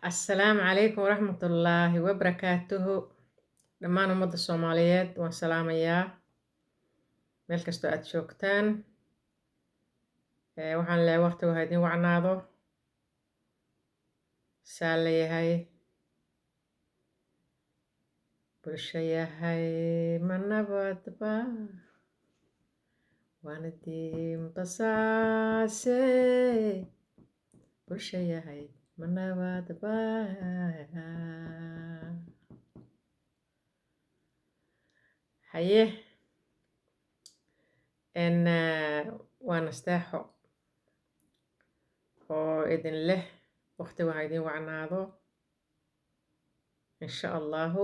Assalaamu calaykum waraxmatullaahi wabarakaatuhu. Dhammaan ummadda Soomaaliyeed waan salaamayaa meel kastoo aad joogtaan. Waxaan leeyahay waqtigu ha idin wacnaado. Saa leeyahay bulsho yahay ma nabadba waana diin basaase bulsho yahay ma nabadba. Haye waa nasteexo oo idin leh waqtigu ha idin wacnaado insha allahu.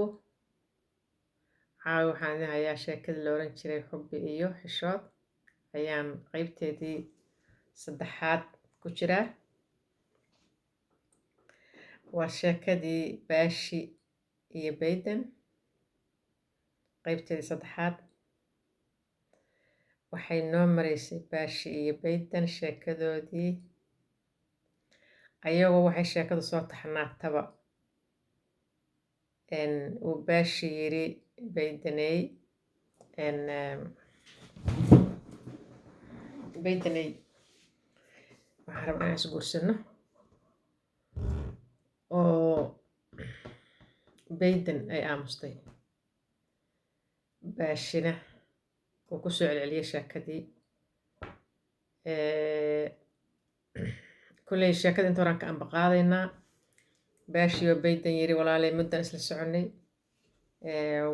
Caawi waxaan idin hayaa sheekadii la oran jiray xubbi iyo xishood ayaan qaybteedii saddexaad ku jiraa. waa sheekadii baashi iyo bayden qaybteedii saddexaad. waxay noo maraysay baashi iyo bayden sheekadoodii ayagoo waxay sheekadu soo taxnaataba uu baashi yiri baydeney baydeney waxaan rabnaa inaan isguursano oo bayden ay aamustay. baashina uu ku soo celceliyay sheekadii. kulley sheekada inta horaan ka amba qaadaynaa. baashi oo bayden yiri walaalay muddan isla soconay,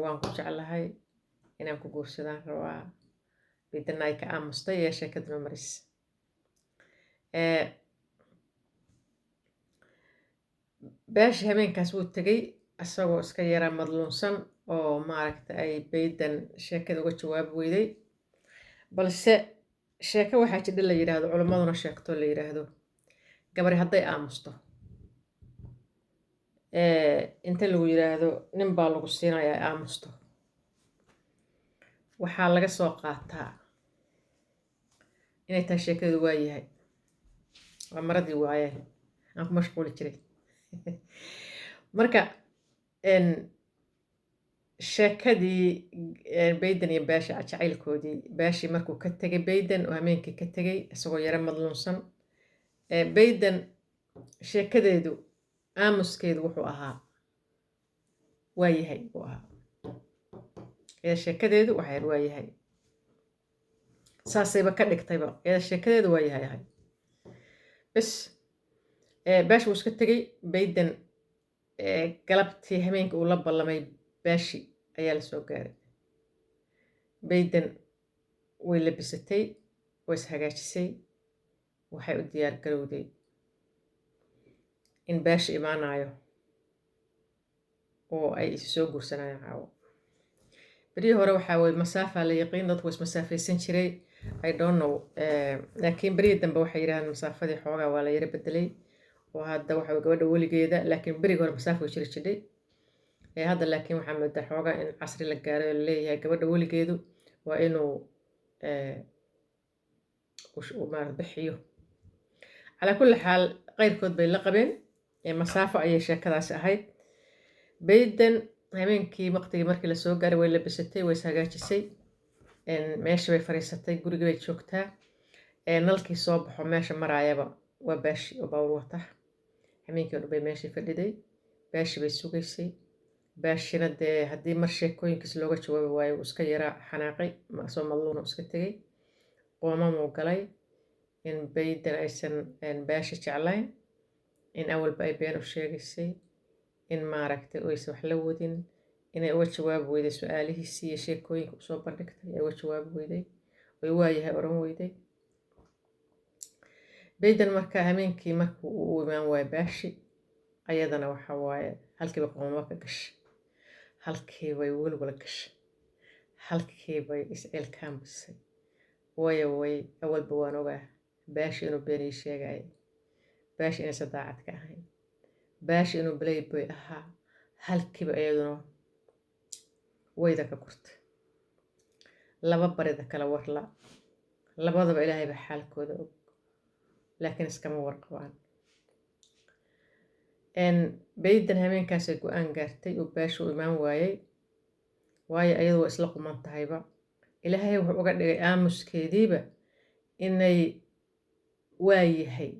waan ku jeclahay inaan ku guursadaan rabaa. baydenna ay ka aamustay ee sheekada noo maraysay. baashi habeenkaas wuu tegey isagoo iska yaraa madluunsan oo maaragta ay bayden sheekada uga jawaabi weyday. balse sheeko waxaa jidha la yidhaahdo culimmaduna sheegto la yidhaahdo gabari hadday aamusto inta lagu yidhaahdo nin baa lagu siinayaa ay aamusto, waxaa laga soo qaataa inay tahay sheekadeedu waa yahay waa maradii waaye aan ku mashquuli jiray. marka sheekadii bayden iyo baashi jacaylkoodii, baashi markuu ka tegay bayden oo hameenkii ka tegay isagoo yaro madluunsan. bayden sheekadeedu aamuskeedu wuxuu ahaa waa yahay buu ahaa. sheekadeedu waxay waa yahay saasayba ka dhigtayba sheekadeedu waa yahay ahay bas. baashi wuu iska tegey bayden. galabtii hameenkii uu la ballamay baashi ayaa la soo gaaray. bayden way labisatay, way ishagaajisay, waxay u diyaar garowday in baashi imaanayo oo ay isu soo guursanayaan caawo. berihii hore waxaa weye masaafa la yaqiin, dadku way ismasaafaysan jiray. I don't know, laakiin berihii dambe waxay yidhahdeen masaafadii xoogaa waa la yara bedelay oo hadda waxa gabadha weligeeda, laakiin berigi hore masaafo way jiri jidhay. hadda laakiin waxaa moodaa xoogaa in casri la gaaro oo laleeyahay gabadha weligeedu waa inuu bixiyo. calaa kulli xaal qayrkood bay la qabeen. masaafo ayay sheekadaasi ahayd. bayden habeenkii waqtigii markii lasoo gaaray way labisatay, way ishagaajisay, meeshii bay fadhiisatay, gurigii bay joogtaa. nalkii soo baxo meesha maraayaba waa baashi oo baawur wata. habeenkii oo dhan bay meeshii fadhiday, baashi bay sugaysay. baashina dee haddii mar sheekooyinkiis looga jawaabi waayo uu iska yara xanaaqay, soo madluuna iska tegey. qoomamuu galay in bayden aysan baashi jeclayn, in awalba ay been u sheegaysay, in maaragtay aysan wax la wadin, inay uga jawaabi weyday su-aalihiisii iyo sheekooyinka usoo bandhigtay ay uga jawaabi weyday, way waayahay oran weyday. bayden marka hameenkii markuu u imaan waayo baashi, ayadana waxa waaye halkiiba qoomamo ka gashay, halkiibay welwala gashay, halkiibay is-ceelkaambisay. way awalba waan ogaa baashi inuu been ii sheegayay, baashi inaysan daacad ka ahayn, baashi inuu playboy ahaa. halkiiba iyaduna wayda ka gurtay. laba barida kala warla, labadaba ilaahayba xaalkooda og, laakiin iskama warqabaan. baydan habeenkaasay go-aan gaartay oo baasha u imaan waayey waayo ayadu waa isla quman tahayba ilaahay wuxuu uga dhigay aamuskeediiba inay waayahay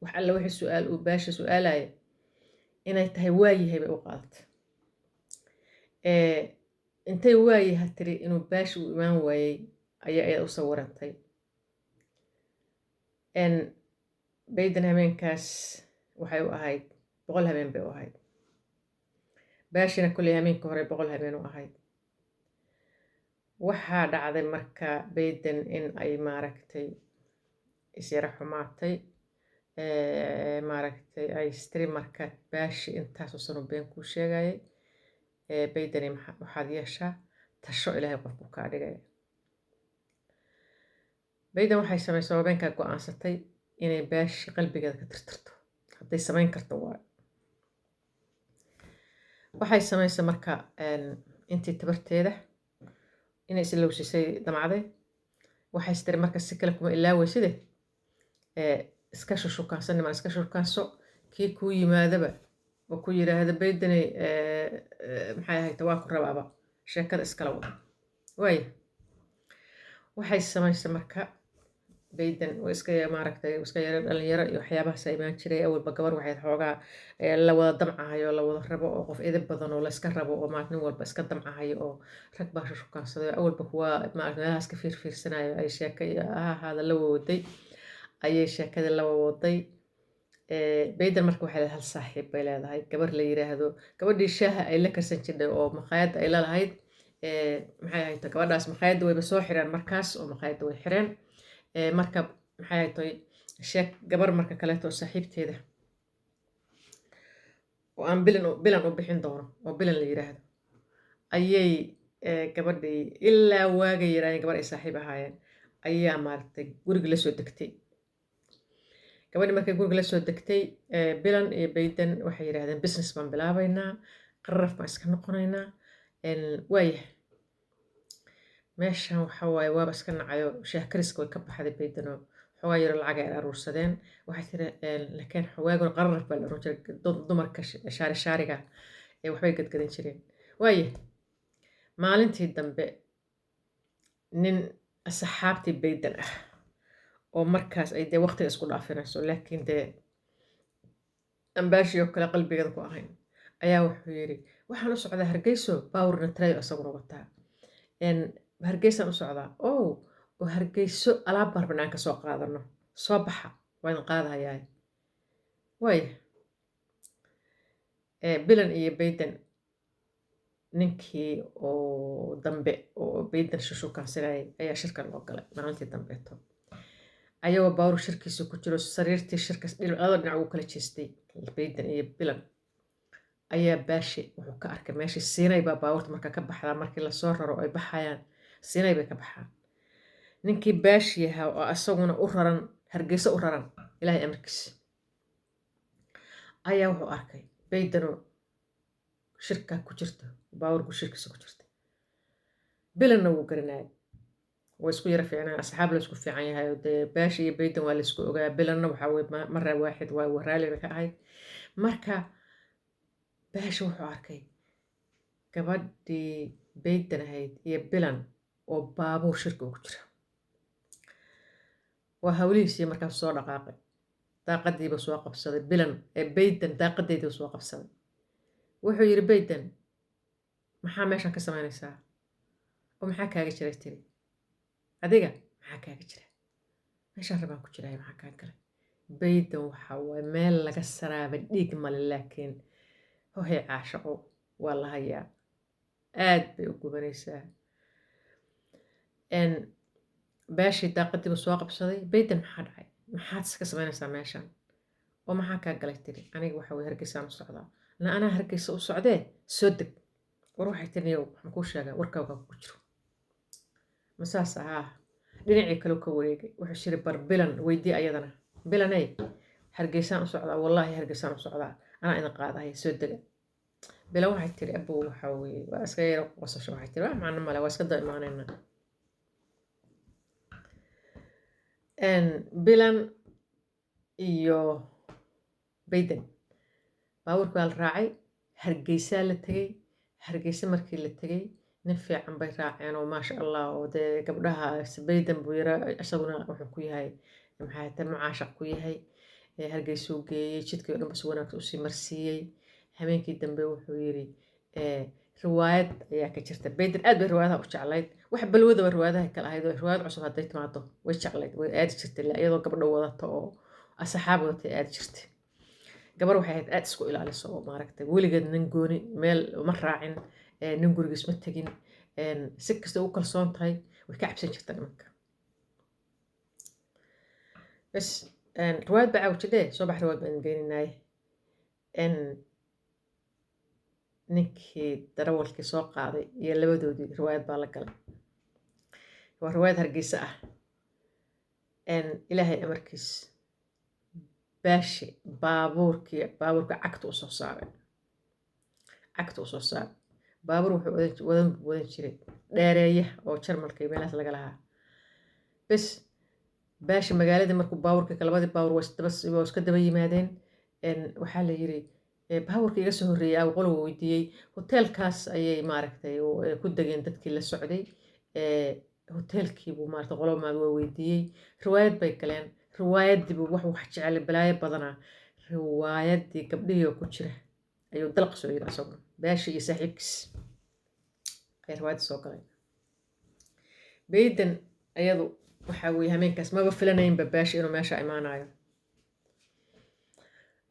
wax alla wixii su-aal uu baasha su-aalaya inay tahay waayahay bay u qaadatay intay waayaha tiri inuu baasha u imaan waayey ayaa iyada u sawirantay baydan habeenkaas waxay u ahayd 100 habeen bay u ahayd baashina kulley habeenka hore 100 habeen u ahayd waxaa dhacday marka baydan in ay maaragtay isyara xumaatay maaragtay ay istiri marka baashi intaasoo sano been kuu sheegayay baydani waxaad yeeshaa tasho ilaahay qof buu kaa dhigaya baydan waxay samaysay habeenkaa go-aansatay inay baashi qalbigeeda ka tirtirto hadday samayn karto waa waxay samaysay marka intii tabarteeda inay islowsisay damacday waxay istiri marka si kale kuma ilaaweyside iska shushukaanso niman iska shushukaanso kii kuu yimaadaba oo ku yidhaahda baydanay maxay ahayd waa ku rabaaba sheekada iskala wada waaya waxay samaysay marka baydan oo iska maaragtay iska yaro dhalinyaro iyo waxyaabahaas imaan jiray awalba gabar waxay xoogaa la wada damcahayo la wada rabo oo qof edeb badan oo la iska rabo oo nin walba iska damcahayo oo rag baa shushukaansaday awalba kuwa maaragtay meelahaas ka fiirsanayo ay sheeka ahaada la waday ayay sheekadii la waday baydan marka waxay leedahay hal saaxiib bay leedahay gabar la yiraahdo gabadhii shaaha ay la karsan jirtay oo maqaayadda ay la lahayd maxay ahayd gabadhaas maqaayadda wayba soo xireen markaas oo maqaayadda way xireen marka maxay ahayd gabar marka kaleeto saaxiibteeda oo aan bilan u bixin doono oo bilan la yiraahdo ayay gabadhii ilaa waaga yiraaheen gabar ay saaxiib ahaayeen ayaa maaragtay guriga la soo degtay gabadhi markay guriga la soo degtay bilan iyo baydan waxay yidhaahdeen business baan bilaabaynaa qararaf baan iska noqonaynaa waaya meeshan waxa waaye waaba iska nacayo shaakariska way ka baxday baydanoo xoogaa yaro lacag ay aruursadeen waxay tiri laakiin xawaagoon qararaf baa la oran jiray dumarka shaariga waxbay gadgadan jireen waaya maalintii dambe nin asxaabtii baydan ah oo markaas ay dee waqtiga isku dhaafinayso laakiin dee ambaashi oo kale qalbigeeda ku ahayn ayaa wuxuu yidhi waxaan u socdaa hargeyso baawurna tarayo isaguna wataa hargeysaan u socdaa oo hargeyso alaab baan rabnaa aan ka soo qaadano soo baxa waan qaadahayaa waaya bilan iyo baydan ninkii oo dambe oo baydan shushukaansanayay ayaa shirkan loo galay maalintii dambeeto ayagoo baawur shirkiisa ku jiro sariirtii shirkas labada dhinac ugu kala jeestay baydan iyo bilan ayaa baashi wuxuu ka arkay meeshii siinay baa baawurta marka ka baxdaa markii lasoo raro ay baxayaan siinay bay ka baxaan ninkii baashi yahaa oo asaguna u raran hargeysa u raran ilaahay amarkiisa ayaa wuxuu arkay baydanoo shirka ku jirta baawurku shirkiisa ku jirta bilanna wuu garanayay way isku yara fiicnaan asxaab la isku fiican yahay dee baashi iyo baydan waa la isku ogaa bilanna waxaa weye mara waaxid waa waraaliba ka ahayd marka baashi wuxuu arkay gabadhii baydan ahayd iyo bilan oo baabuur shirka ugu jira waa hawlihiisii markaas soo dhaqaaqay daaqadiiba soo qabsaday bilan baydan daaqadeediiba soo qabsaday wuxuu yidhi baydan maxaa meeshan ka samaynaysaa oo maxaa kaaga jira tiri adiga maxaa kaaga jira meeshaan rabaan ku jiraay maxaa kaa galay baydan waxaa waaye meel laga saraaba dhiig male laakiin hohay caashaqo waa la hayaa aad bay u gubanaysaa baashii daaqadiiba soo qabsaday baydan maxaa dhacay maxaad iska samaynaysaa meeshan oo maxaa kaa galay tiri aniga waxa weye hargeysaan u socdaa na anaa hargeysa u socdee soo deg war waxay tiri niyow waxaan kuu sheegaa warkaaga ku jiro masaas ahaa dhinacii kale ka wareegay wuxuu shiri bar bilan weydii ayadana bilaney hargeysaan u socdaa wallaahi hargeysaan u socdaa anaa idin qaadahaya soo dega bilan waxay tiri abow waxa weye waa iska yaro qosasho waxay tiri wax macno male waa iska daba imaanaynaa bilan iyo baydan baabuurkii waa la raacay hargeysaa la tegey hargeysa markii la tegey nin fiican bay raaceen oo maasha allah oo dee gabdhaha baydan buu yara isaguna wuxuu ku yahay maxay tahay mucaashaq ku yahay hargeysuu geeyey jidkii oo dhan bas wanaagsan usii marsiiyey habeenkii dambe wuxuu yiri riwaayad ayaa ka jirta baydan aad bay riwaayadaha u jeclayd wax balwadaba riwaayadaha kale ahayd oo riwaayad cusub hadday timaado way jeclayd way aadi jirtay iyadoo gabdho wadata oo asxaab wadatay aadi jirtay gabar waxay ahayd aad isku ilaaliso oo maaragtay weligeed nin gooni meel ma raacin nin gurigiis ma tegin si kasta u kalsoon tahay way ka cabsan jirta nimanka bas riwaayad baa caawjidee soo bax riwaayad baan geeninaay ninkii darawalkii soo qaaday iyo labadoodii riwaayad baa la galay waa riwaayad hargeysa ah ilaahay amarkiis baashi baabuurka cagta usoo saaray baabuur wuxuu wadan jiray dheereeya oo jarmalka iyo meelahaas laga lahaa bas baashi magaaladii markuu baabuurka labadii baabuur waa iska daba yimaadeen waxaa la yiri baabuurka iga soo horreeyay aa qolow weydiiyey hoteelkaas ayay maaragtay ku degeen dadkii la socday hoteelkii buu maaragtay qolow maad waa weydiiyey riwaayad bay galeen riwaayadii buu wax jecel balaayo badanaa riwaayadii gabdhihii oo ku jira ayuu dalq soo yiri asaguna baashi iyo saaxiibkiis ay riwaayad soo galay baydan ayadu waxaa weeye hameenkaas maba filanaynba baashi inuu meesha imaanayo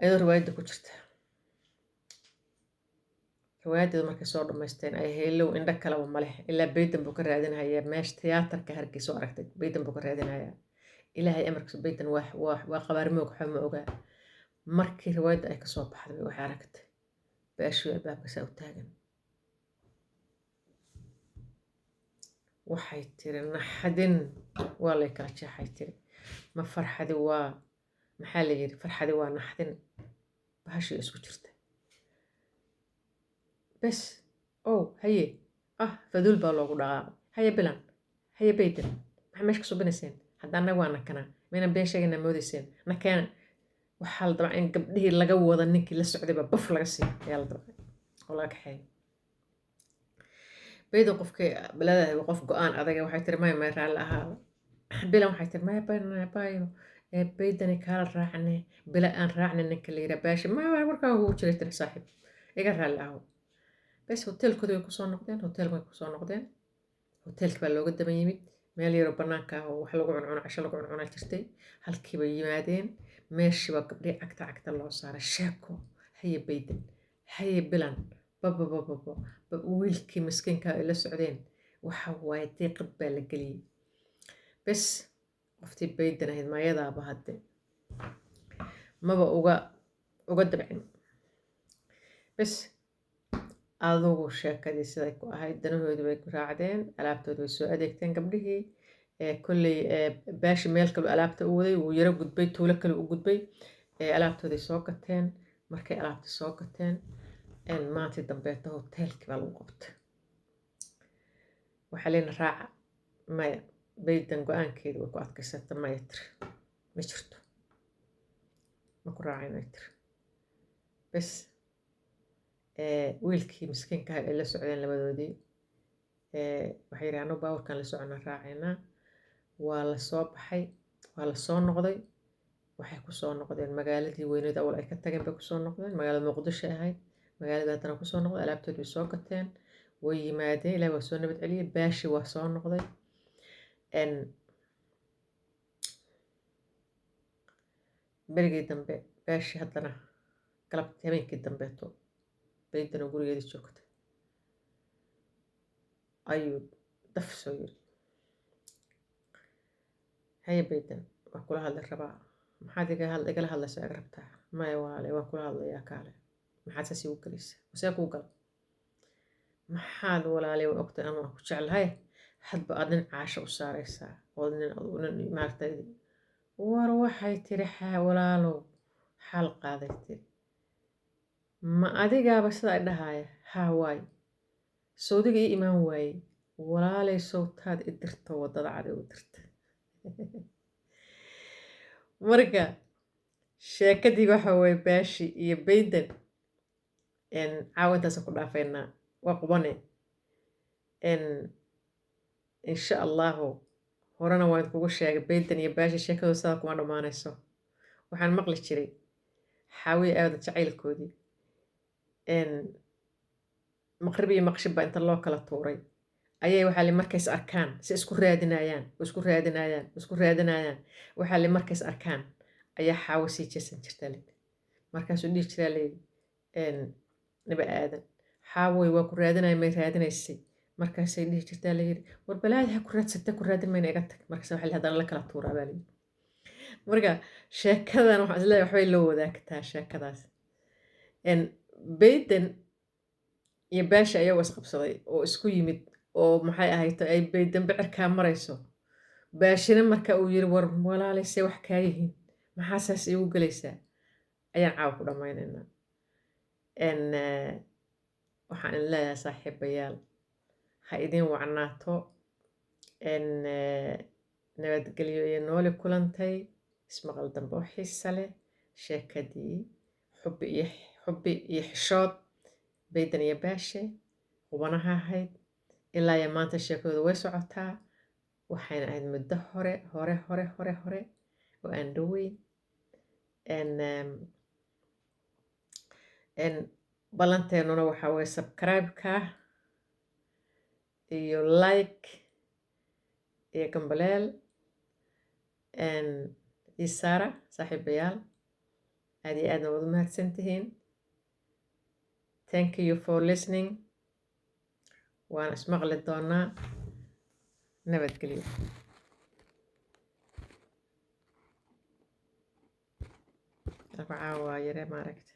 ayadoo riwaayadda ku jirta riwaayadeedu markay soo dhammaysteen ay heelow indho kalaba ma leh ilaa baydan buu ka raadinayaa meesha tiyaatarka hargeysa oo aragtay baydan buu ka raadinayaa ilaahay amarkiisa baydan waa qabaarmoog waxba ma ogaa markii riwaayadda ay kasoo baxday waxay aragtay baashii albaabka saa u taagan waxay tiri naxdin waa lay kala jeexay tiri ma farxadi waa maxaa la yiri farxadi waa naxdin baashii isku jirta bas haye faduul baa loogu dhaqaaqay haye bilan haye baydan maxaa meesha kasoo binayseen hadda annaga waa nakanaa maynan been sheegaynaa moodayseen nakeena waxaa la dabca in gabdhihii laga wada ninkii la socdayba baf laga siiyo ayaa la dabcay oo laga kaxeeyo baydan qofkii baladahay qof go-aan adaga waxay tiri maya raalli ahaada bilan waxay tiri maya bayo baydani kaala raacne bila aan raacne ninka la yira baashi maya markaa ugu jiray tiri saaxiib iga raalli aho bas hoteelkooda way kusoo noqdeen hoteelka baa looga daba yimid meel yaroo bannaanka ah oo wax lagu cuncuno casho lagu cuncunaa jirtay halkii bay yimaadeen meeshii baa gabdhii cagta loo saaray sheeko haye baydan haye bilan bababababa wiilkii miskiinka ay la socdeen waxa waaye diiqad baa la geliyey bas qoftii baydan ahayd maayadaaba hadde maba uga dabcin bas adugu sheekadii siday ku ahayd danahoodii bay ku raacdeen alaabtoodii way soo adeegteen gabdhihii kolley baashi meel kale alaabta u waday wuu yaro gudbay tuulo kale u gudbay alaabtoodii soo gateen markay alaabtii soo gateen maantii dambeeta hoteelkii baa lagu qabtay waxaa leena raaca maya baydan go-aankeedii way ku adkaysata maya tiri ma jirto ma ku raacayno tiri bas wiilkii miskiinka ay la socdeen labadoodii waxay yidhi anuu baaburkan la socona raacaynaa waa la soo baxay waa la soo noqday waxay kusoo noqdeen magaaladii weyneed awal ay ka tageen bay kusoo noqdeen magaalada muqdisho ahayd magaalada haddana kusoo noqday alaabtood way soo gateen way yimaadeen ilaahi waa soo nabad celiyey baashi waa soo noqday berigii dambe baashi haddana galabtii habeenkii dambeeto baydan oo gurigeedii joogta ayuu daf soo yiri haye baydan waa kula hadli rabaa maxaad igala hadlaysaa ag rabtaa maya walaale waan kula hadlayaa kaale maxaad saas igu gelaysa wasee kuu gala maxaad walaale waa ogtay ama waan ku jeclahay hadba aad nin caasho u saaraysaa oo nin maaragtay war waxay tiri walaalow xaal qaaday tiri ma adigaaba sidaa dhahaaya haa waay sawdiga ii imaan waaye walaalay sawtaad i dirto waddada cadi u dirta marka sheekadii waxa waye baashi iyo baydan caawintaas ku dhaafeynaa waa qubane insha allahu horena waan kugu sheegay baydan iyo baashi sheekadu sidaa kuma dhammaanayso waxaan maqli jiray xaawiye aada jacaylkoodii maqrib iyo maqshibba inta loo kala tuuray ayay waxaa li markays arkaan si isku raadinayaan waxaa li markays arkaan ayaa xaawo sii jeesan jirtaa lid markaasuu dhihi jiraa layidhi naba aadan xaawoy waa ku raadinaya may raadinaysay markaasay dhihi jirtaa layidhi war balaadi ha ku raadsatay ku raadin mayna iga tag markaas waxa haddana la kala tuuraa baa layidhi marka sheekadan waxaan isleeyahay waxbay loo wadaagtaa sheekadaas baydan iyo baashi ayagoo isqabsaday oo isku yimid oo maxay ahayd ay baydan bicirkaa marayso baashina marka uu yiri war walaalaysay wax kaa yihiin maxaa saas iigu gelaysaa ayaan caawa ku dhammaynaynaa waxaan in leeyahay saaxiibayaal ha idin wacnaato nabadgelyo iyo nooli kulantay ismaqal dambe oo xiisa leh sheekadii xubbi iyo xishood baydan iyo baashe qubanaha ahayd ilaa iyo maanta sheekadooda way socotaa waxayna ahayd muddo hore oo aan dhoweyn ballanteenuna waxaa waye subscribe-ka iyo like iyo gambaleel iyo saara saaxiibayaal aad iyo aadna waad u mahadsantihiin thank you for listening waan ismaqli doonaa nabadgelyo caawa yare maaragta